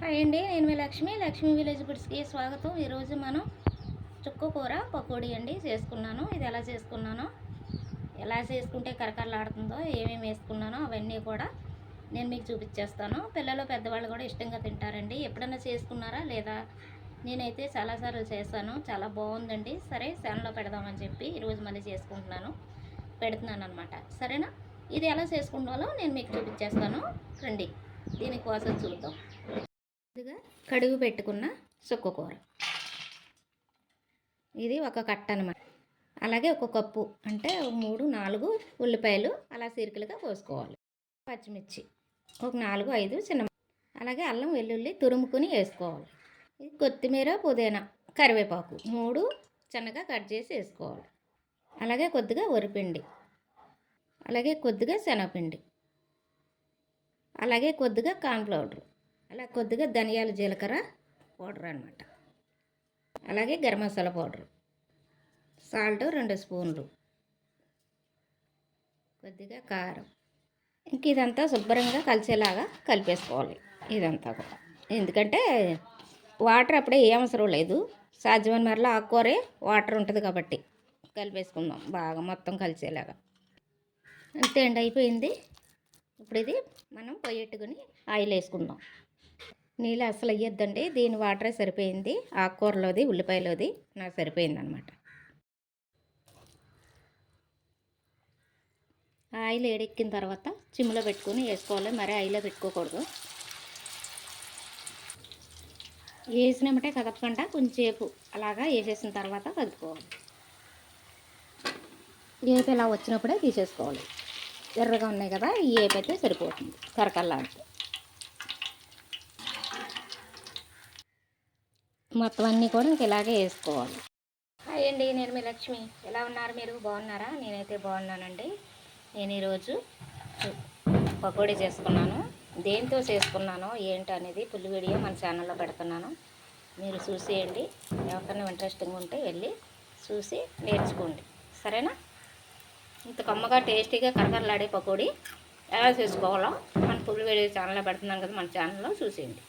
Hi అండి, నేను మీ Lakshmi village ఫుడ్స్కి స్వాగతం. ఈరోజు మనం చుక్కకూర పకోడీ అండి చేసుకున్నాను. ఇది ఎలా చేసుకుంటే కరకరలాడుతుందో, ఏమేమి వేసుకున్నానో అవన్నీ కూడా నేను మీకు చూపించేస్తాను. పిల్లలు పెద్దవాళ్ళు కూడా ఇష్టంగా తింటారండి. ఎప్పుడైనా చేసుకున్నారా లేదా? నేనైతే చాలాసార్లు చేశాను, చాలా బాగుందండి. సరే, ఛానల్లో పెడదామని చెప్పి ఈరోజు మళ్ళీ పెడుతున్నాను అనమాట. సరేనా? ఇది ఎలా చేసుకుంటాలో నేను మీకు చూపించేస్తాను. రండి, దీనికోసం చూద్దాం. ముందుగా కడుగు పెట్టుకున్న చుక్కకూర, ఇది ఒక కట్ట అనమాట. అలాగే ఒక కప్పు అంటే 3-4 ఉల్లిపాయలు అలా సిరుకులుగా కోసుకోవాలి. పచ్చిమిర్చి ఒక 4-5 చిన్న, అలాగే అల్లం వెల్లుల్లి తురుముకుని వేసుకోవాలి. ఇది కొత్తిమీర, పుదీనా, కరివేపాకు 3 చిన్నగా కట్ చేసి వేసుకోవాలి. అలాగే కొద్దిగా వరిపిండి, అలాగే కొద్దిగా శనగపిండి, అలాగే కొద్దిగా కార్న్ఫ్లవర్, అలా కొద్దిగా ధనియాల జీలకర్ర పౌడర్ అనమాట. అలాగే గరం మసాలా పౌడర్, సాల్ట్ 2 స్పూన్లు, కొద్దిగా కారం. ఇంక ఇదంతా శుభ్రంగా కలిసేలాగా కలిపేసుకోవాలి. ఇదంతా కూడా ఎందుకంటే వాటర్ అప్పుడే ఏ అవసరం లేదు, సాధ్యమైన మరలా ఆకుకూరే వాటర్ ఉంటుంది కాబట్టి కలిపేసుకుందాం బాగా మొత్తం కలిసేలాగా. అంతే అండి, అయిపోయింది. ఇప్పుడు ఇది మనం పొయ్యెట్టుకుని ఆయిల్ వేసుకుందాం. నీళ్ళు అసలు అయ్యొద్దండి, దీని వాటరే సరిపోయింది. ఆకుకూరలోది ఉల్లిపాయలోది నాకు సరిపోయింది అనమాట. ఆయిల్ వేడెక్కిన తర్వాత చిమ్లో పెట్టుకుని వేసుకోవాలి, మరి ఆయిల్లో పెట్టుకోకూడదు. వేసినమంటే కదపకుండా కొంచెంసేపు అలాగా వేసేసిన తర్వాత కలుపుకోవాలి. ఏపు ఇలా వచ్చినప్పుడే తీసేసుకోవాలి. ఎర్రగా ఉన్నాయి కదా, ఈ ఏపు అయితే సరిపోతుంది కరకల్లాడితే. మొత్తం అన్నీ కూడా ఇంక ఇలాగే వేసుకోవాలి. హాయ్ అండి, నేను మీ లక్ష్మి. ఎలా ఉన్నారు మీరు? బాగున్నారా? నేనైతే బాగున్నానండి. నేను ఈరోజు పకోడీ చేసుకున్నాను. దేంతో చేసుకున్నానో ఏంటి అనేది ఫుల్ వీడియో మన ఛానల్లో పెడుతున్నాను, మీరు చూసేయండి. ఎవరికైనా ఇంట్రెస్టింగ్ ఉంటే వెళ్ళి చూసి నేర్చుకోండి, సరేనా? ఇంత కమ్మగా టేస్టీగా కరకరలాడే పకోడీ ఎలా చేసుకోవాలో మన ఫుల్ వీడియో ఛానల్లో పెడుతున్నాను కదా, మన ఛానల్లో చూసేయండి.